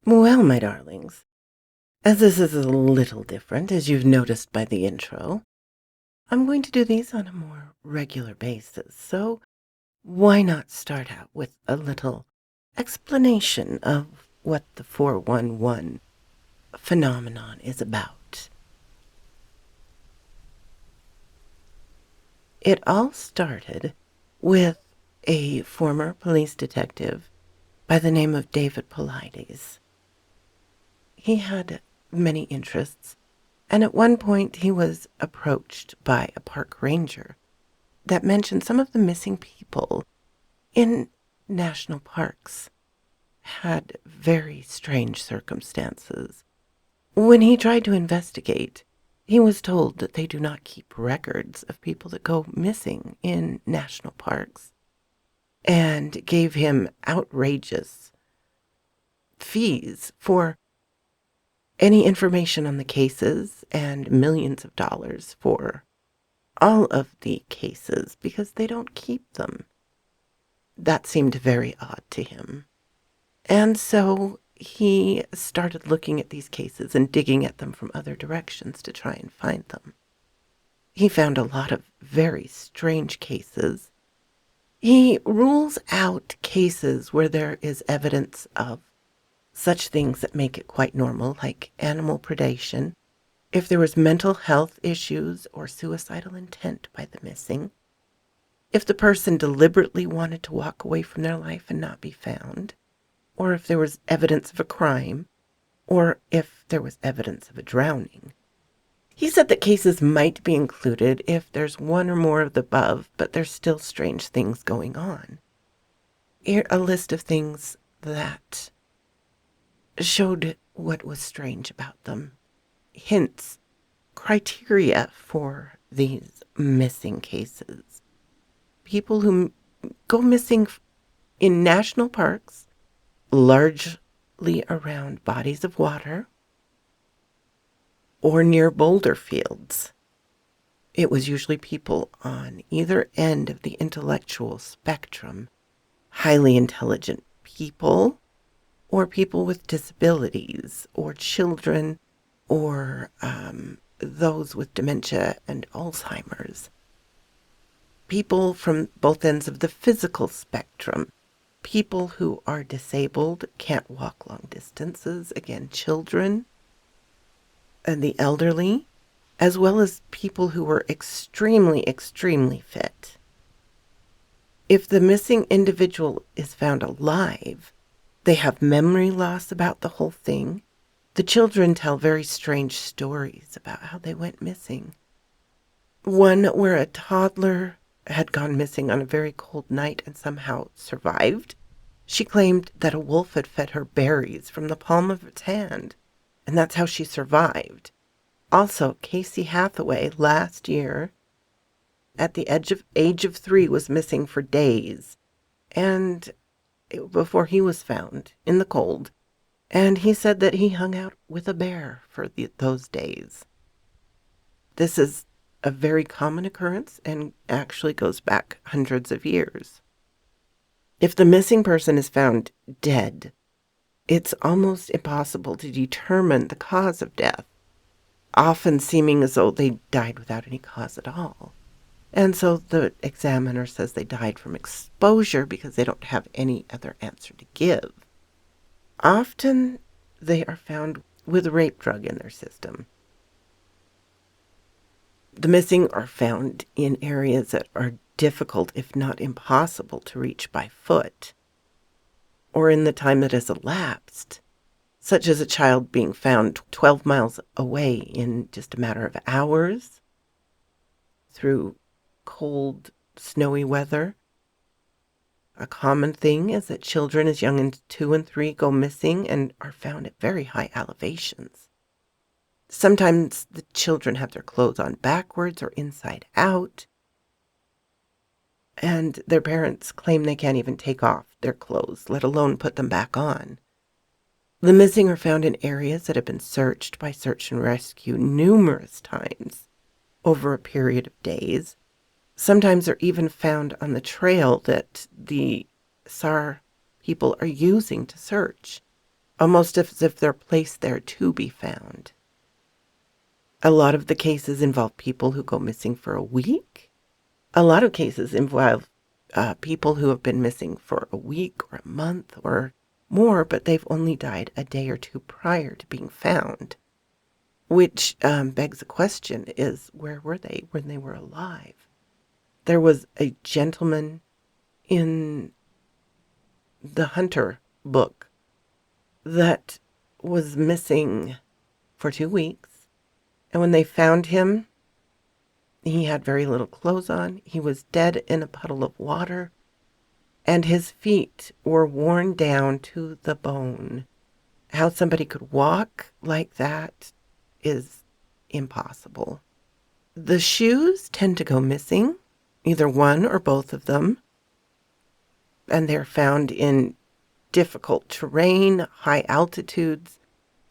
Well, my darlings, as this is a little different, as you've noticed by the intro, I'm going to do these on a more regular basis. So why not start out with a little explanation of what the 411 phenomenon is about? It all started with a former police detective by the name of David Paulides. He had many interests, and at one point he was approached by a park ranger that mentioned some of the missing people in national parks had very strange circumstances. When he tried to investigate, he was told that they do not keep records of people that go missing in national parks, and gave him outrageous fees for any information on the cases and millions of dollars for all of the cases because they don't keep them. That seemed very odd to him. And so he started looking at these cases and digging at them from other directions to try and find them. He found a lot of very strange cases. He rules out cases where there is evidence of such things that make it quite normal, like animal predation, if there was mental health issues or suicidal intent by the missing, if the person deliberately wanted to walk away from their life and not be found, or if there was evidence of a crime, or if there was evidence of a drowning. He said that cases might be included if there's one or more of the above, but there's still strange things going on. Here, a list of things that showed what was strange about them. Hints, criteria for these missing cases. People who go missing in national parks, largely around bodies of water, or near boulder fields. It was usually people on either end of the intellectual spectrum, highly intelligent people, or people with disabilities, or children, or those with dementia and Alzheimer's. People from both ends of the physical spectrum. People who are disabled, can't walk long distances, again, children, and the elderly, as well as people who were extremely, extremely fit. If the missing individual is found alive, they have memory loss about the whole thing. The children tell very strange stories about how they went missing. One where a toddler had gone missing on a very cold night and somehow survived. She claimed that a wolf had fed her berries from the palm of its hand, and that's how she survived. Also, Casey Hathaway last year, at the age of 3, was missing for days, and before he was found in the cold, and he said that he hung out with a bear for those days. This is a very common occurrence and actually goes back hundreds of years. If the missing person is found dead, it's almost impossible to determine the cause of death, often seeming as though they died without any cause at all. And so the examiner says they died from exposure because they don't have any other answer to give. Often they are found with a rape drug in their system. The missing are found in areas that are difficult, if not impossible, to reach by foot, or in the time that has elapsed, such as a child being found 12 miles away in just a matter of hours through cold, snowy weather. A common thing is that children as young as 2 and 3 go missing and are found at very high elevations. Sometimes the children have their clothes on backwards or inside out, and their parents claim they can't even take off their clothes, let alone put them back on. The missing are found in areas that have been searched by search and rescue numerous times over a period of days. Sometimes they're even found on the trail that the SAR people are using to search. almost as if they're placed there to be found. A lot of the cases involve people who go missing for a week. A lot of cases involve people who have been missing for a week or a month or more, but they've only died a day or two prior to being found. Which begs the question is, where were they when they were alive? There was a gentleman in the Hunter book that was missing for 2 weeks. And when they found him, he had very little clothes on. He was dead in a puddle of water, and his feet were worn down to the bone. How somebody could walk like that is impossible. The shoes tend to go missing, either one or both of them, and they're found in difficult terrain, high altitudes,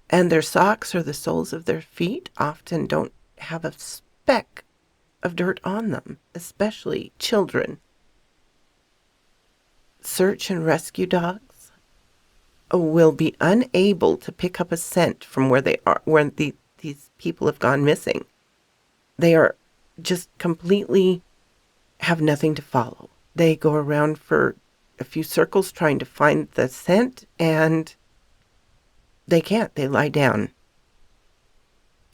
and their socks or the soles of their feet often don't have a speck of dirt on them, especially children. Search and rescue dogs will be unable to pick up a scent from where they are, where these people have gone missing. They are just completely have nothing to follow. They go around for a few circles trying to find the scent, and they can't. They lie down.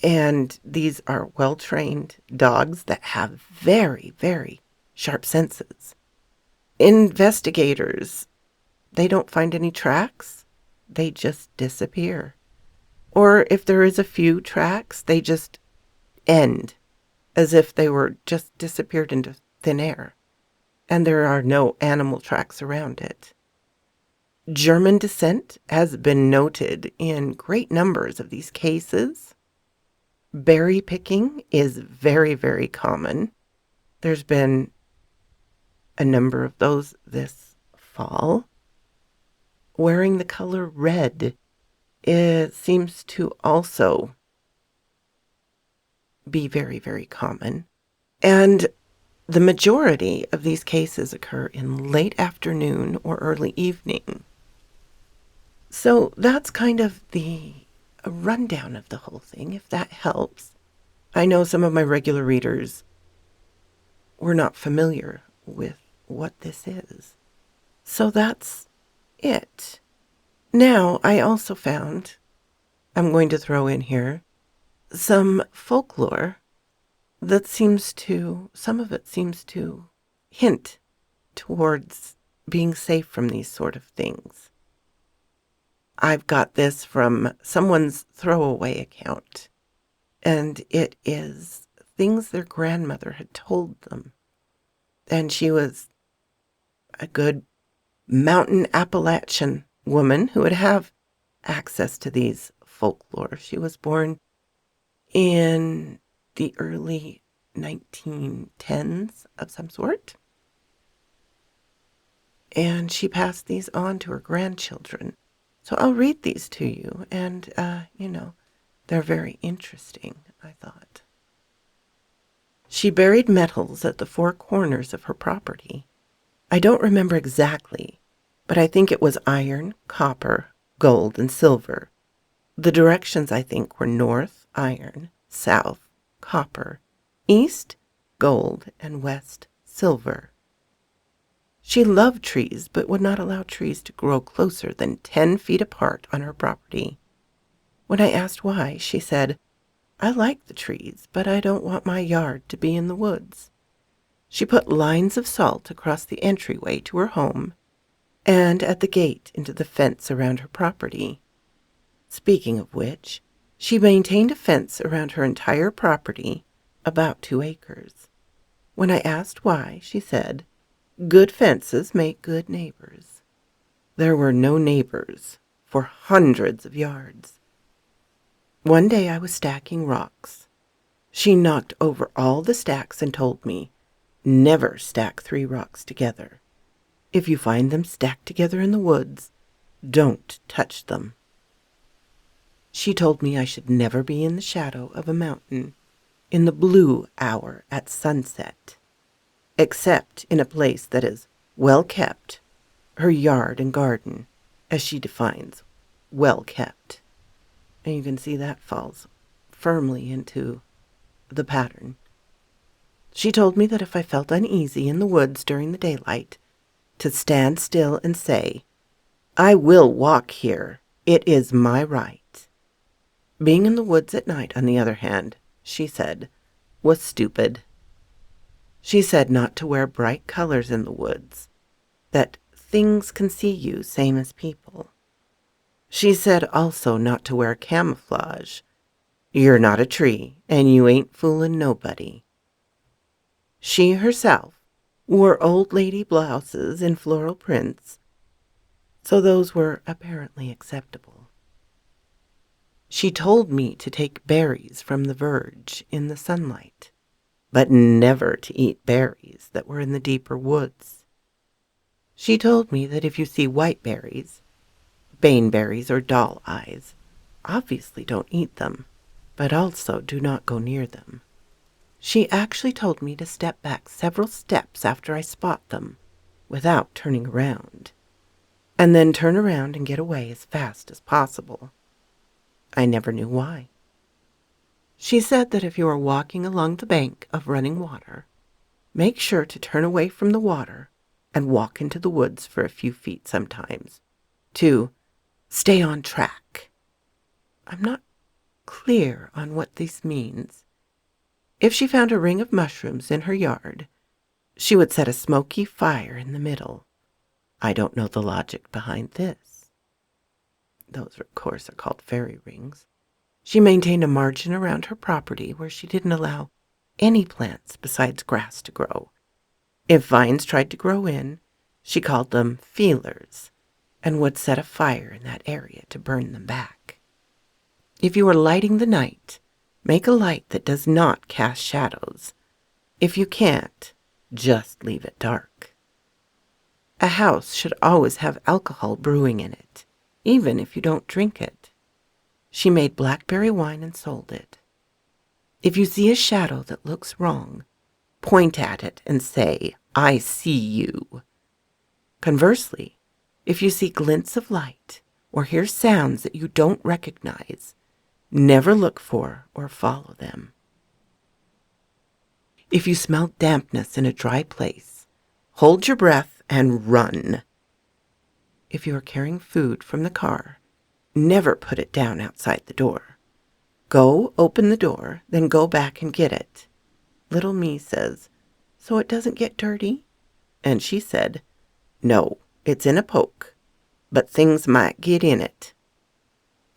And these are well-trained dogs that have very, very sharp senses. Investigators, they don't find any tracks. They just disappear. Or if there is a few tracks, they just end as if they were just disappeared into thin air. And there are no animal tracks around it. German descent has been noted in great numbers of these cases. Berry picking is very, very common. There's been a number of those this fall. Wearing the color red, it seems to also be very, very common. And the majority of these cases occur in late afternoon or early evening. So that's kind of the rundown of the whole thing, if that helps. I know some of my regular readers were not familiar with what this is. So that's it. Now, I also found, I'm going to throw in here, some folklore that some of it seems to hint towards being safe from these sort of things. I've got this from someone's throwaway account, and it is things their grandmother had told them. And she was a good mountain Appalachian woman who would have access to these folklore. She was born in the early 1910s of some sort. And she passed these on to her grandchildren. So I'll read these to you, and, they're very interesting, I thought. She buried metals at the four corners of her property. I don't remember exactly, but I think it was iron, copper, gold, and silver. The directions, I think, were north, iron, south, copper, east, gold, and west, silver. She loved trees, but would not allow trees to grow closer than 10 feet apart on her property. When I asked why, she said, "I like the trees, but I don't want my yard to be in the woods." She put lines of salt across the entryway to her home and at the gate into the fence around her property. Speaking of which, she maintained a fence around her entire property, about 2 acres. When I asked why, she said, "Good fences make good neighbors." There were no neighbors for hundreds of yards. One day I was stacking rocks. She knocked over all the stacks and told me, "Never stack 3 rocks together. If you find them stacked together in the woods, don't touch them." She told me I should never be in the shadow of a mountain in the blue hour at sunset, except in a place that is well kept, her yard and garden, as she defines well kept. And you can see that falls firmly into the pattern. She told me that if I felt uneasy in the woods during the daylight, to stand still and say, "I will walk here. It is my right." Being in the woods at night, on the other hand, she said, was stupid. She said not to wear bright colors in the woods, that things can see you same as people. She said also not to wear camouflage. You're not a tree, and you ain't fooling nobody. She herself wore old lady blouses in floral prints, so those were apparently acceptable. She told me to take berries from the verge in the sunlight, but never to eat berries that were in the deeper woods. She told me that if you see white berries, baneberries or doll eyes, obviously don't eat them, but also do not go near them. She actually told me to step back several steps after I spot them, without turning around, and then turn around and get away as fast as possible. I never knew why. She said that if you are walking along the bank of running water, make sure to turn away from the water and walk into the woods for a few feet sometimes, to stay on track. I'm not clear on what this means. If she found a ring of mushrooms in her yard, she would set a smoky fire in the middle. I don't know the logic behind this. Those, of course, are called fairy rings. She maintained a margin around her property where she didn't allow any plants besides grass to grow. If vines tried to grow in, she called them feelers and would set a fire in that area to burn them back. If you are lighting the night, make a light that does not cast shadows. If you can't, just leave it dark. A house should always have alcohol brewing in it, even if you don't drink it. She made blackberry wine and sold it. If you see a shadow that looks wrong, point at it and say, "I see you." Conversely, if you see glints of light or hear sounds that you don't recognize, never look for or follow them. If you smell dampness in a dry place, hold your breath and run. If you are carrying food from the car, never put it down outside the door. Go open the door, then go back and get it. Little me says, "So it doesn't get dirty?" And she said, "No, it's in a poke, but things might get in it."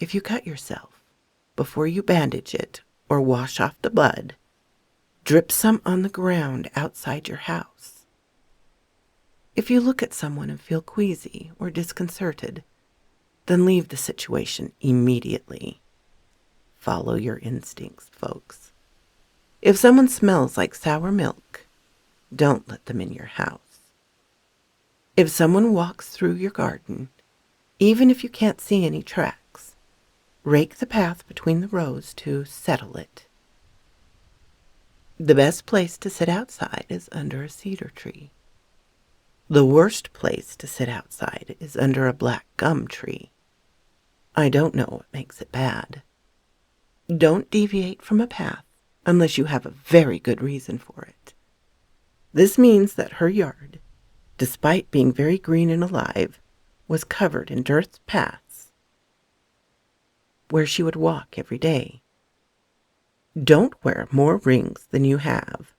If you cut yourself, before you bandage it or wash off the blood, drip some on the ground outside your house. If you look at someone and feel queasy or disconcerted, then leave the situation immediately. Follow your instincts, folks. If someone smells like sour milk, don't let them in your house. If someone walks through your garden, even if you can't see any tracks, rake the path between the rows to settle it. The best place to sit outside is under a cedar tree. The worst place to sit outside is under a black gum tree. I don't know what makes it bad. Don't deviate from a path unless you have a very good reason for it. This means that her yard, despite being very green and alive, was covered in dirt paths where she would walk every day. Don't wear more rings than you have.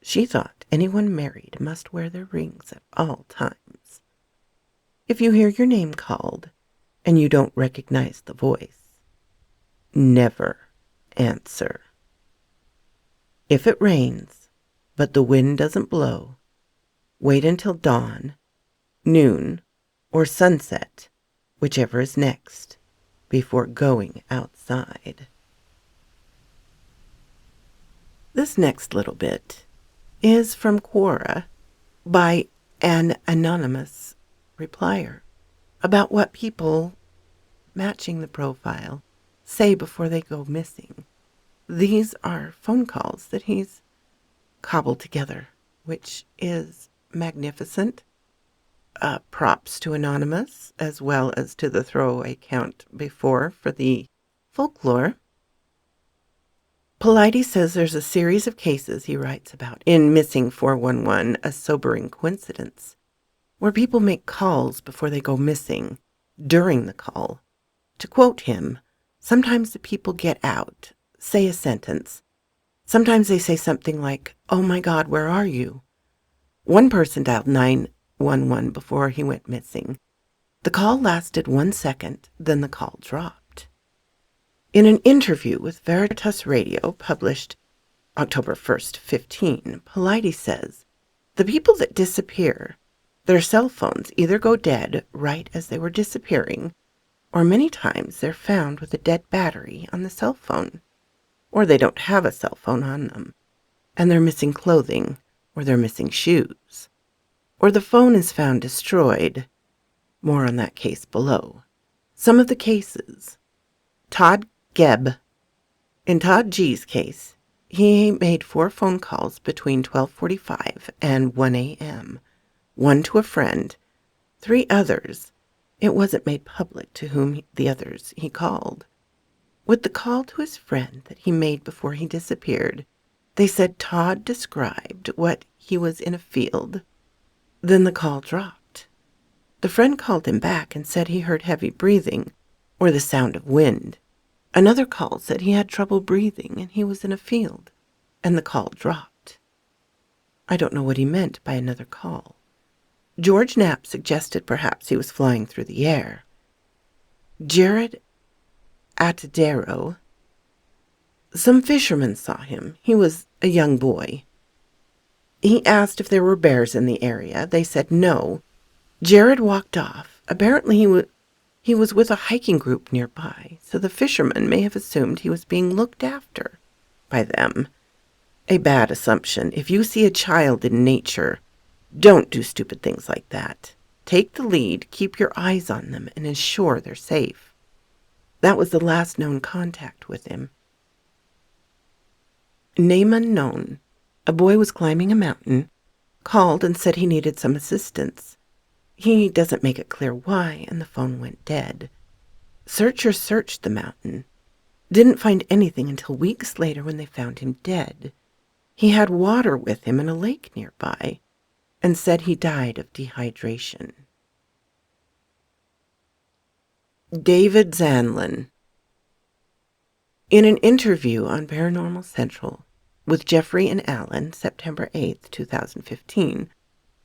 She thought anyone married must wear their rings at all times. If you hear your name called and you don't recognize the voice, never answer. If it rains, but the wind doesn't blow, wait until dawn, noon, or sunset, whichever is next, before going outside. This next little bit is from Quora by an anonymous replier about what people matching the profile say before they go missing. These are phone calls that he's cobbled together, which is magnificent. props to Anonymous, as well as to the throwaway count before for the folklore. Polides says there's a series of cases he writes about in Missing 411, A Sobering Coincidence, where people make calls before they go missing, during the call. To quote him, sometimes the people get out, say a sentence. Sometimes they say something like, "Oh my God, where are you?" One person dialed 911 before he went missing. The call lasted 1 second, then the call dropped. In an interview with Veritas Radio, published October 1st, 15, Polides says, the people that disappear, their cell phones either go dead right as they were disappearing, or many times they're found with a dead battery on the cell phone, or they don't have a cell phone on them, and they're missing clothing, or they're missing shoes, or the phone is found destroyed. More on that case below. Some of the cases. Todd Gebb. In Todd G's case, he made 4 phone calls between 12:45 and 1 a.m., 1 to a friend, 3 others. It wasn't made public to whom the others he called. With the call to his friend that he made before he disappeared, they said Todd described what he was in a field. Then the call dropped. The friend called him back and said he heard heavy breathing or the sound of wind. Another call said he had trouble breathing and he was in a field, and the call dropped. I don't know what he meant by another call. George Knapp suggested perhaps he was flying through the air. Jared Atadero. Some fishermen saw him. He was a young boy. He asked if there were bears in the area. They said no. Jared walked off. Apparently he was with a hiking group nearby, so the fishermen may have assumed he was being looked after by them. A bad assumption. If you see a child in nature, don't do stupid things like that. Take the lead, keep your eyes on them, and ensure they're safe. That was the last known contact with him. Name unknown. A boy was climbing a mountain, called and said he needed some assistance. He doesn't make it clear why, and the phone went dead. Searchers searched the mountain. Didn't find anything until weeks later when they found him dead. He had water with him in a lake nearby, and said he died of dehydration. David Zanlin. In an interview on Paranormal Central with Jeffrey and Alan, September 8, 2015,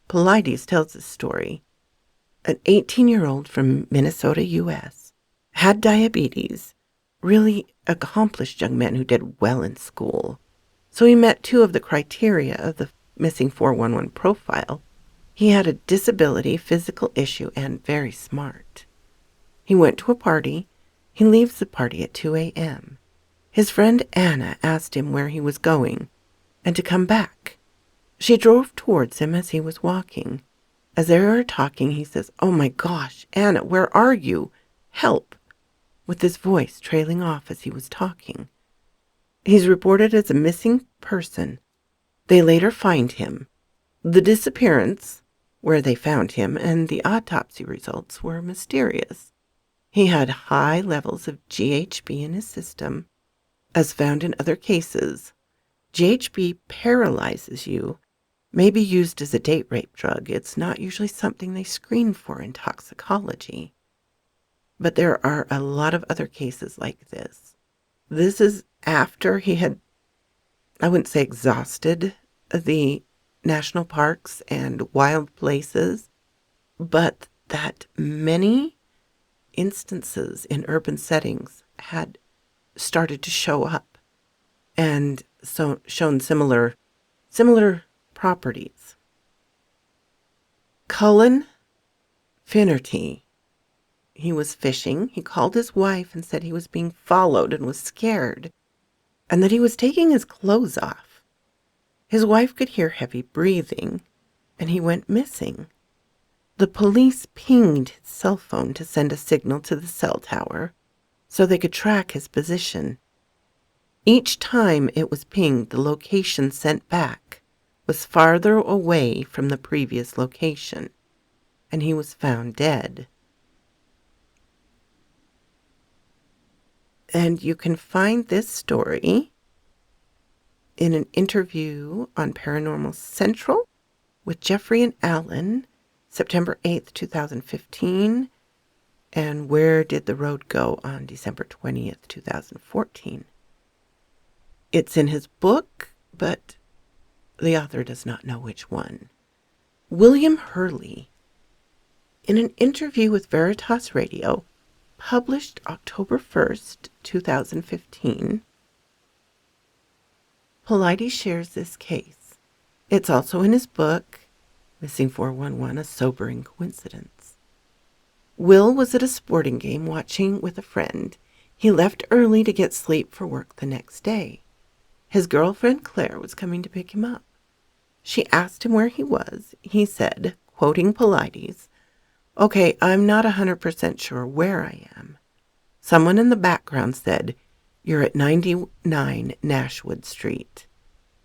Polides tells this story. An 18-year-old from Minnesota, U.S., had diabetes, really accomplished young man who did well in school. So he met 2 of the criteria of the Missing 411 profile. He had a disability, physical issue, and very smart. He went to a party. He leaves the party at 2 a.m. His friend Anna asked him where he was going and to come back. She drove towards him as he was walking. As they were talking, he says, "Oh my gosh, Anna, where are you? Help!" with his voice trailing off as he was talking. He's reported as a missing person. They later find him. The disappearance, where they found him, and the autopsy results were mysterious. He had high levels of GHB in his system. As found in other cases, GHB paralyzes you. May be used as a date rape drug. It's not usually something they screen for in toxicology. But there are a lot of other cases like this. This is after he had, I wouldn't say exhausted the national parks and wild places, but that many instances in urban settings had started to show up and so shown similar properties. Cullen Finnerty. He was fishing. He called his wife and said he was being followed and was scared, and that he was taking his clothes off. His wife could hear heavy breathing, and he went missing. The police pinged his cell phone to send a signal to the cell tower so they could track his position. Each time it was pinged, the location sent back was farther away from the previous location, and he was found dead. And you can find this story in an interview on Paranormal Central with Jeffrey and Alan, September 8th, 2015, and Where Did the Road Go on December 20th, 2014. It's in his book, but the author does not know which one. William Hurley, in an interview with Veritas Radio, published October 1st, 2015, Polides shares this case. It's also in his book, Missing 411, A Sobering Coincidence. Will was at a sporting game watching with a friend. He left early to get sleep for work the next day. His girlfriend Claire was coming to pick him up. She asked him where he was. He said, quoting Polides, "Okay, I'm not 100% sure where I am." Someone in the background said, "You're at 99 Nashwood Street."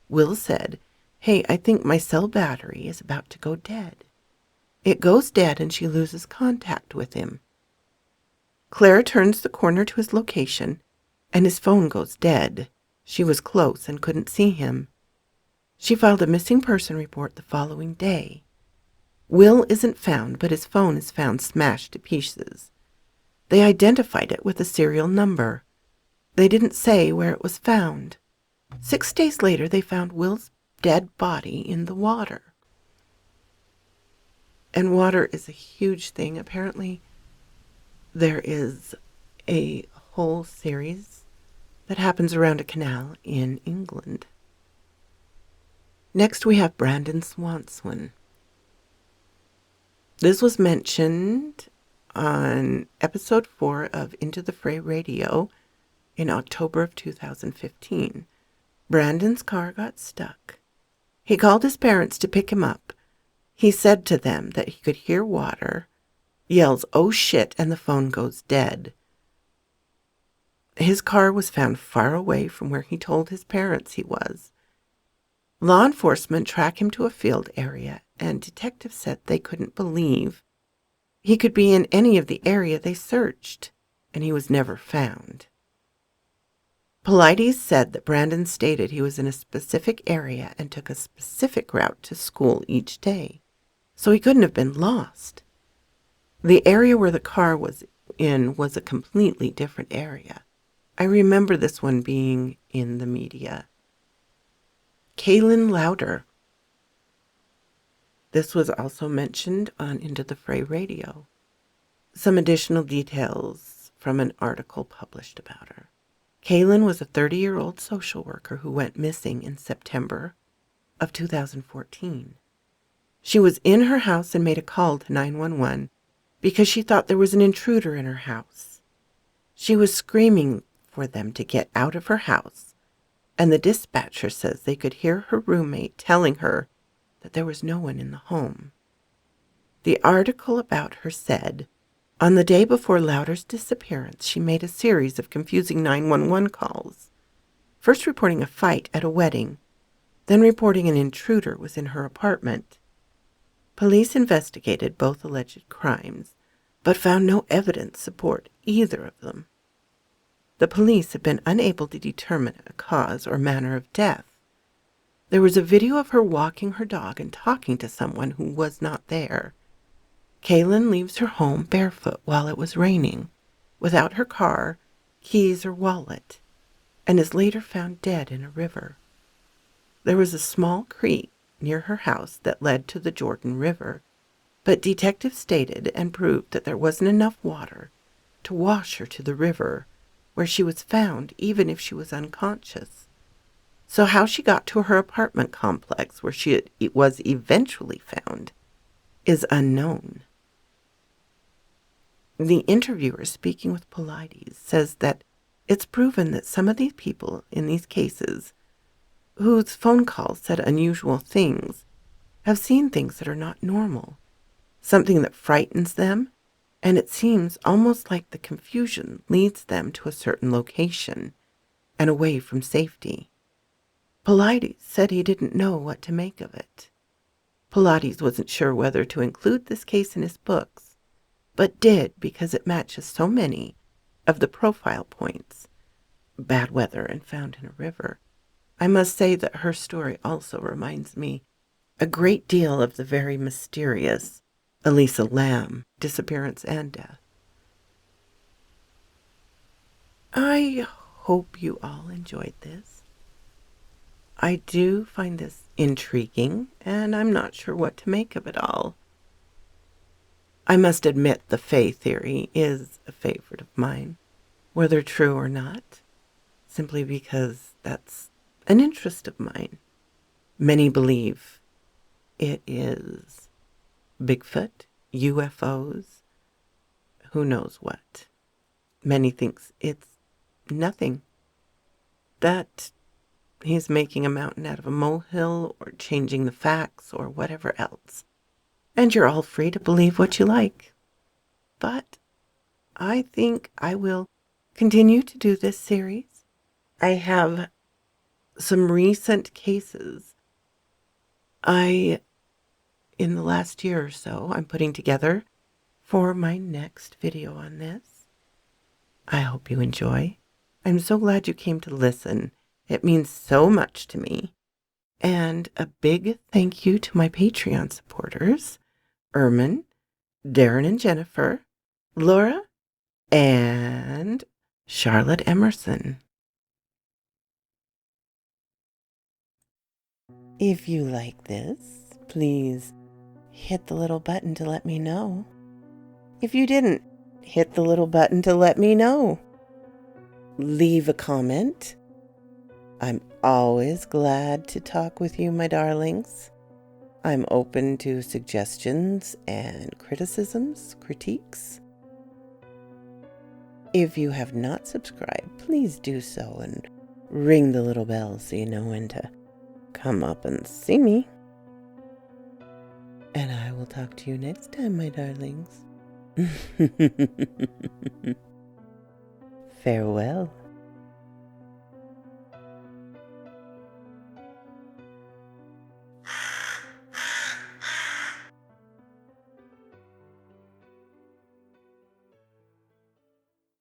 Will said, "Hey, I think my cell battery is about to go dead." It goes dead and she loses contact with him. Claire turns the corner to his location and his phone goes dead. She was close and couldn't see him. She filed a missing person report the following day. Will isn't found, but his phone is found smashed to pieces. They identified it with a serial number. They didn't say where it was found. 6 days later, they found Will's dead body in the water. And water is a huge thing. Apparently, there is a whole series that happens around a canal in England. Next, we have Brandon Swanswan. This was mentioned on episode 4 of Into the Fray Radio in October of 2015. Brandon's car got stuck. He called his parents to pick him up. He said to them that he could hear water, yells, "Oh shit," and the phone goes dead. His car was found far away from where he told his parents he was. Law enforcement tracked him to a field area, and detectives said they couldn't believe he could be in any of the area they searched, and he was never found. Polides said that Brandon stated he was in a specific area and took a specific route to school each day, so he couldn't have been lost. The area where the car was in was a completely different area. I remember this one being in the media. Kaylin Louder. This was also mentioned on Into the Fray Radio. Some additional details from an article published about her. Kaylin was a 30-year-old social worker who went missing in September of 2014. She was in her house and made a call to 911 because she thought there was an intruder in her house. She was screaming for them to get out of her house, and the dispatcher says they could hear her roommate telling her that there was no one in the home. The article about her said, on the day before Louder's disappearance, she made a series of confusing 911 calls, first reporting a fight at a wedding, then reporting an intruder was in her apartment. Police investigated both alleged crimes, but found no evidence to support either of them. The police have been unable to determine a cause or manner of death. There was a video of her walking her dog and talking to someone who was not there. Kaylin leaves her home barefoot while it was raining, without her car, keys, or wallet, and is later found dead in a river. There was a small creek near her house that led to the Jordan River, but detectives stated and proved that there wasn't enough water to wash her to the river, where she was found even if she was unconscious. So how she got to her apartment complex where she was eventually found is unknown. The interviewer speaking with Polides says that it's proven that some of these people in these cases whose phone calls said unusual things have seen things that are not normal, something that frightens them, and it seems almost like the confusion leads them to a certain location and away from safety. Polides said he didn't know what to make of it. Pilates wasn't sure whether to include this case in his books, but did because it matches so many of the profile points. Bad weather and found in a river. I must say that her story also reminds me a great deal of the very mysterious Elisa Lam disappearance and death. I hope you all enjoyed this. I do find this intriguing, and I'm not sure what to make of it all. I must admit the Fae theory is a favorite of mine, whether true or not, simply because that's an interest of mine. Many believe it is Bigfoot, UFOs, who knows what. Many thinks it's nothing. That he's making a mountain out of a molehill or changing the facts or whatever else. And you're all free to believe what you like. But I think I will continue to do this series. I have some recent cases in the last year or so, I'm putting together for my next video on this. I hope you enjoy. I'm so glad you came to listen. It means so much to me. And a big thank you to my Patreon supporters, Ermin, Darren and Jennifer, Laura, and Charlotte Emerson. If you like this, please hit the little button to let me know. If you didn't, hit the little button to let me know. Leave a comment. I'm always glad to talk with you, my darlings. I'm open to suggestions and criticisms, critiques. If you have not subscribed, please do so and ring the little bell so you know when to come up and see me. And I will talk to you next time, my darlings. Farewell.